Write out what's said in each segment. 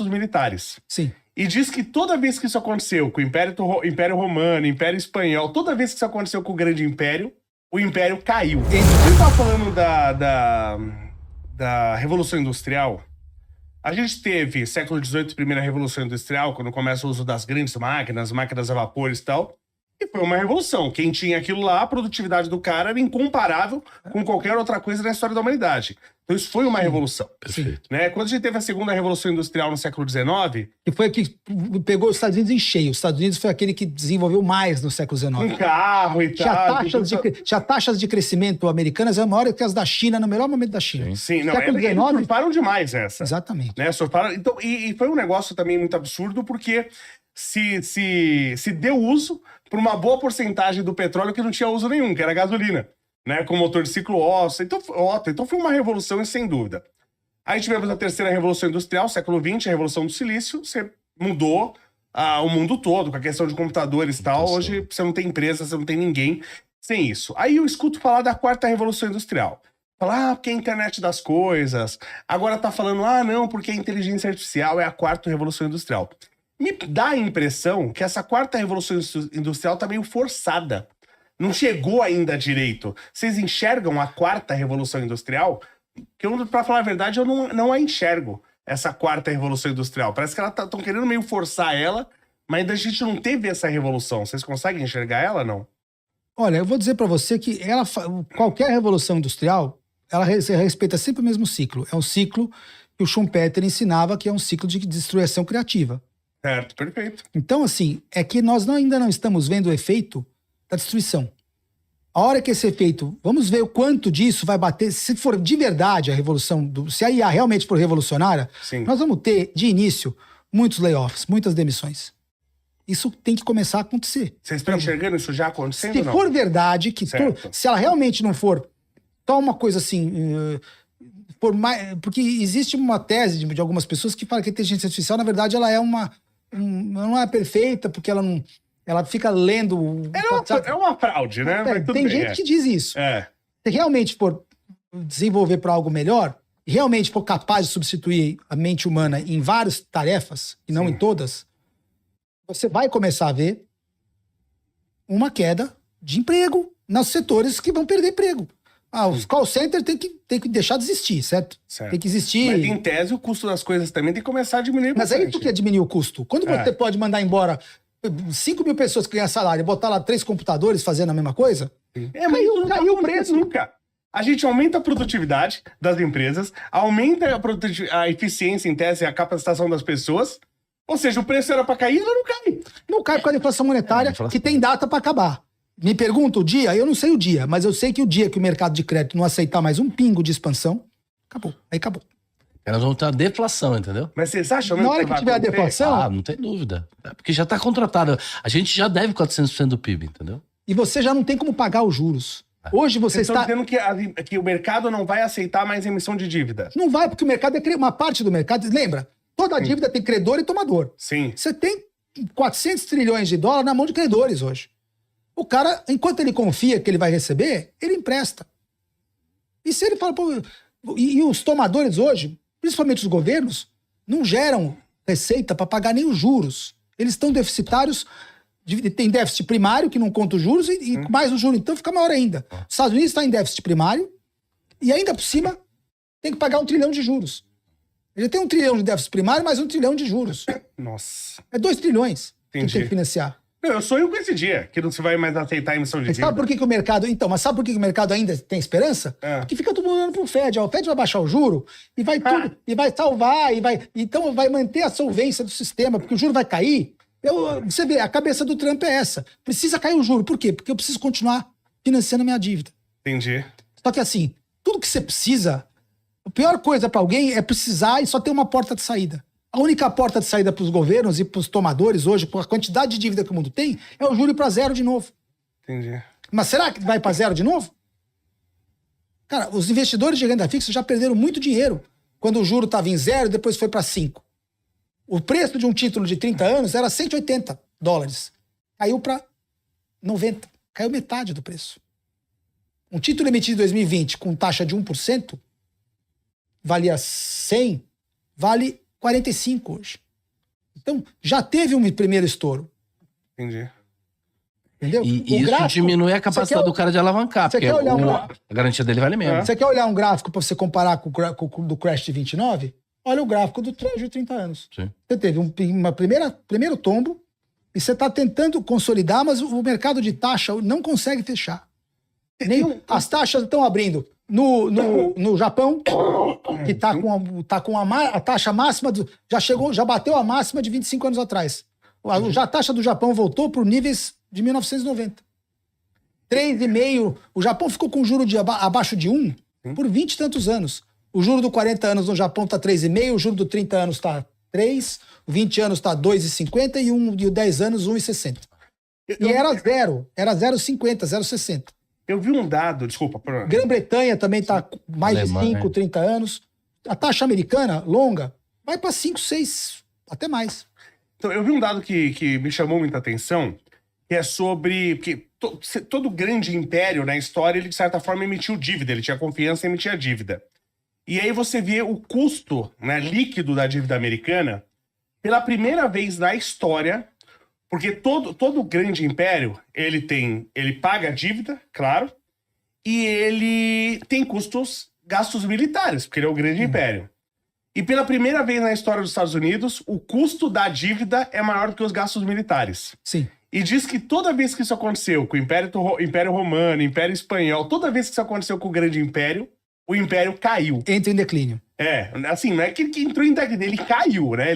militares. Sim. E diz que toda vez que isso aconteceu com o Império Romano, Império Espanhol, toda vez que isso aconteceu com o Grande Império, o Império caiu. A gente tava falando da Revolução Industrial. A gente teve, século XVIII, primeira Revolução Industrial, quando começa o uso das grandes máquinas a vapor e tal. E foi uma revolução. Quem tinha aquilo lá, a produtividade do cara era incomparável com qualquer outra coisa na história da humanidade. Então isso foi uma revolução. Perfeito. Né? Quando a gente teve a segunda Revolução Industrial no século XIX... Que foi a que pegou os Estados Unidos em cheio. Os Estados Unidos foi aquele que desenvolveu mais no século XIX. Um carro e tal. Tinha taxas de crescimento americanas maiores que as da China, no melhor momento da China. Sim, não, século XIX... eles surfaram demais essa. Exatamente. Né? Surfaram, então, e foi um negócio também muito absurdo, porque se deu uso por uma boa porcentagem do petróleo que não tinha uso nenhum, que era a gasolina, né? Com motor de ciclo Otto. Então foi uma revolução, sem dúvida. Aí tivemos a terceira Revolução Industrial, século XX, a Revolução do Silício. Você mudou o mundo todo, com a questão de computadores e tal. Hoje você não tem empresa, você não tem ninguém sem isso. Aí eu escuto falar da quarta Revolução Industrial. Falar, porque é a internet das coisas. Agora tá falando, não, porque a inteligência artificial é a quarta Revolução Industrial. Me dá a impressão que essa quarta Revolução Industrial tá meio forçada. Não chegou ainda direito. Vocês enxergam a quarta Revolução Industrial? Que eu, pra falar a verdade, eu não a enxergo, essa quarta Revolução Industrial. Parece que elas estão querendo meio forçar ela, mas ainda a gente não teve essa revolução. Vocês conseguem enxergar ela, não? Olha, eu vou dizer pra você que qualquer Revolução Industrial, ela respeita sempre o mesmo ciclo. É um ciclo que o Schumpeter ensinava, que é um ciclo de destruição criativa. Certo, perfeito. Então, assim, é que nós ainda não estamos vendo o efeito da destruição. A hora que esse efeito, vamos ver o quanto disso vai bater, se for de verdade a revolução, se a IA realmente for revolucionária, Sim. Nós vamos ter, de início, muitos layoffs, muitas demissões. Isso tem que começar a acontecer. Vocês estão enxergando isso já acontecendo, se ou não? for verdade, se ela realmente não for só uma coisa assim... porque existe uma tese de algumas pessoas que falam que a inteligência artificial, na verdade, ela é não é perfeita, porque ela não... Ela fica lendo... É uma fraude, né? Tem gente que diz isso. Se realmente for desenvolver para algo melhor, e realmente for capaz de substituir a mente humana em várias tarefas, e não em todas, você vai começar a ver uma queda de emprego nos setores que vão perder emprego. Os call centers tem que deixar de existir, certo? Tem que existir... Mas, em tese, o custo das coisas também tem que começar a diminuir Mas bastante. aí tu quer diminuir o custo? Quando você pode mandar embora 5 mil pessoas que ganham salário e botar lá 3 computadores fazendo a mesma coisa? Caiu o preço nunca. A gente aumenta a produtividade das empresas, aumenta a eficiência, em tese, a capacitação das pessoas. Ou seja, o preço era para cair, ela não cai. Não cai por causa da inflação monetária, que tem data para acabar. Me pergunta o dia? Eu não sei o dia, mas eu sei que o dia que o mercado de crédito não aceitar mais um pingo de expansão, acabou. Aí acabou. Nós vamos ter uma deflação, entendeu? Mas vocês acham mesmo que vai tiver a deflação... não tem dúvida. Porque já está contratado. A gente já deve 400% do PIB, entendeu? E você já não tem como pagar os juros. Hoje você está... Vocês estão dizendo que o mercado não vai aceitar mais emissão de dívida? Não vai, porque o mercado é uma parte do mercado... Lembra? Toda dívida tem credor e tomador. Sim. Você tem 400 trilhões de dólares na mão de credores hoje. O cara, enquanto ele confia que ele vai receber, ele empresta. E se ele fala... E os tomadores hoje, principalmente os governos, não geram receita para pagar nem os juros. Eles estão deficitários, tem déficit primário, que não conta os juros, e mais os juros. Então fica maior ainda. Os Estados Unidos está em déficit primário, e ainda por cima tem que pagar 1 trilhão de juros. Ele tem 1 trilhão de déficit primário, mais 1 trilhão de juros. Nossa. É 2 trilhões Entendi. que tem que financiar. Não, eu sonho com esse dia, que não se vai mais aceitar a emissão de dívida. Sabe por que o mercado... Então, mas sabe por que o mercado ainda tem esperança? Porque fica todo mundo olhando pro Fed. O Fed vai baixar o juro e vai tudo, e vai salvar, então vai manter a solvência do sistema, porque o juro vai cair. Você vê, a cabeça do Trump é essa. Precisa cair o juro. Por quê? Porque eu preciso continuar financiando a minha dívida. Entendi. Só que assim, tudo que você precisa, a pior coisa para alguém é precisar e só ter uma porta de saída. A única porta de saída para os governos e para os tomadores hoje, por a quantidade de dívida que o mundo tem, é o juro para zero de novo. Entendi. Mas será que vai para zero de novo? Cara, os investidores de renda fixa já perderam muito dinheiro quando o juro estava em 0 e depois foi para 5. O preço de um título de 30 anos era $180. Caiu para 90. Caiu metade do preço. Um título emitido em 2020 com taxa de 1% valia 100, vale 45 hoje. Então, já teve um primeiro estouro. Entendi. Entendeu? E O isso gráfico- diminui a capacidade do cara de alavancar, você porque quer olhar a garantia dele vale menos. Você quer olhar um gráfico para você comparar com o do Crash de 29? Olha o gráfico do Treasury de 30 anos. Sim. Você teve primeiro tombo e você está tentando consolidar, mas o mercado de taxa não consegue fechar. As taxas estão abrindo no Japão, que está com a taxa máxima, já bateu a máxima de 25 anos atrás. A taxa do Japão voltou para os níveis de 1990. 3,5%. O Japão ficou com juro abaixo de 1 por 20 e tantos anos. O juro do 40 anos no Japão está 3,5%, o juro do 30 anos está 3%, o 20 anos está 2,50% e o 10 anos 1,60%. E era 0,50%, 0,60%. Eu vi um dado, desculpa. Grã-Bretanha também está mais Alemanha. de 5, 30 anos. A taxa americana, longa, vai para 5, 6, até mais. Então, eu vi um dado que me chamou muita atenção, que é sobre... Porque todo grande império na história, ele de certa forma emitiu dívida, ele tinha confiança e emitia dívida. E aí você vê o custo, né, líquido da dívida americana, pela primeira vez na história, porque todo grande império, ele paga a dívida, claro, e ele tem gastos militares, porque ele é o grande império. E pela primeira vez na história dos Estados Unidos, o custo da dívida é maior do que os gastos militares. Sim. E diz que toda vez que isso aconteceu com o Império Romano, Império Espanhol, toda vez que isso aconteceu com o grande império, o império caiu. Entra em declínio. Assim, não é que entrou em declínio, ele caiu, né?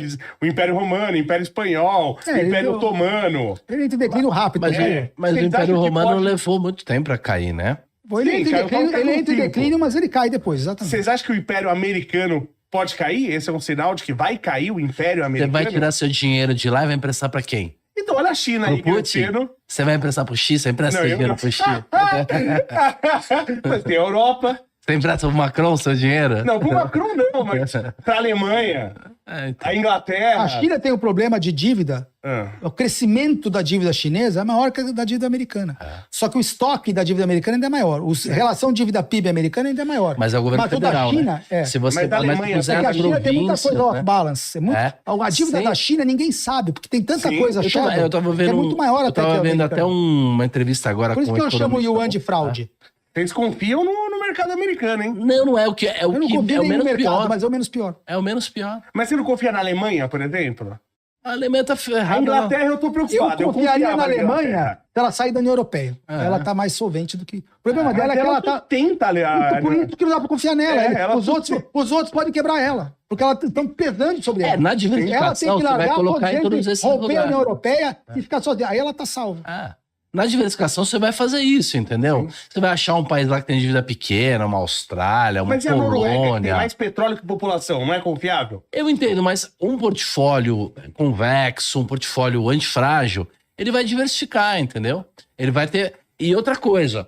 O Império Romano, o Império Espanhol, o Império Otomano. Ele entra em declínio rápido. Mas, né? mas o Vocês acham Império que Romano pode- levou muito tempo pra cair, né? Ele Sim, entra em cara, declínio, cai ele com entra em tempo. declínio, mas ele cai depois, exatamente. Vocês acham que o Império Americano pode cair? Esse é um sinal de que vai cair o Império Você Americano? vai tirar seu dinheiro de lá e vai emprestar pra quem? Então, olha a China aí Pro Putin? crescendo. Você vai emprestar pro X? Você empresta Não, seu eu dinheiro não. pro X? Mas tem a Europa. Você empresta pro Macron seu dinheiro? Não, pro Macron não, mas pra Alemanha, Então. a Inglaterra. A China tem um problema de dívida. Ah, O crescimento da dívida chinesa é maior que a da dívida americana. Só que o estoque da dívida americana ainda é maior. A relação dívida PIB americana ainda é maior. Mas é o governo Mas o da federal, China, né? é. Se você Mas da vai Alemanha, puser Porque a as China tem muita províncias, coisa né? off-balance. A dívida Sim. da China ninguém sabe, porque tem tanta Sim. coisa shadow, Eu tava que vendo, é muito maior eu até que tava a vendo americana. até uma entrevista agora Por isso com que eu chamo o economista. yuan de fraude. Vocês confiam no mercado americano, hein? Não é o que é o Eu não que confio é o nem no menos mercado, pior. mas é o menos pior. É o menos pior. Mas você não confia na Alemanha, por exemplo? A Alemanha tá A ferrada. Inglaterra eu tô Eu preocupado. confiaria confiava na Alemanha Inglaterra. se ela sair da União Europeia. É. Ela tá mais solvente do que... O problema dela é que ela tá... tenta, aliás. Por isso que não dá pra confiar nela. ela os outros podem quebrar ela. Porque elas estão pesando sobre ela. Na Ela tem diversificação, que você vai largar colocar em todos esses romper a lugares. União Europeia e ficar sozinha. Aí ela tá salva. Na diversificação você vai fazer isso, entendeu? Você vai achar um país lá que tem dívida pequena, uma Austrália, uma Mas e a Noruega, que tem Polônia. mais petróleo que população, não é confiável? Eu entendo, mas um portfólio convexo, um portfólio antifrágil, ele vai diversificar, entendeu? Ele vai ter... E outra coisa,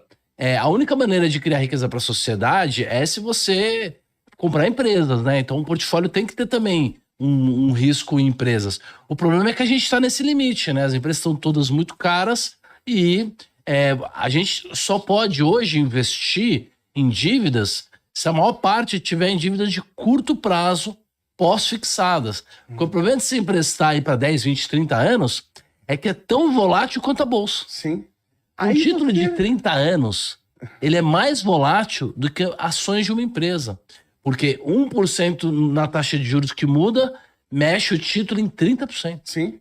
a única maneira de criar riqueza para a sociedade é se você comprar empresas, né? Então um portfólio tem que ter também um risco em empresas. O problema é que a gente está nesse limite, né? As empresas estão todas muito caras e a gente só pode hoje investir em dívidas se a maior parte tiver em dívidas de curto prazo, pós-fixadas. Porque o problema de se emprestar aí para 10, 20, 30 anos é que é tão volátil quanto a bolsa. Sim. Um título de 30 anos, ele é mais volátil do que ações de uma empresa. Porque 1% na taxa de juros que muda, mexe o título em 30%. Sim.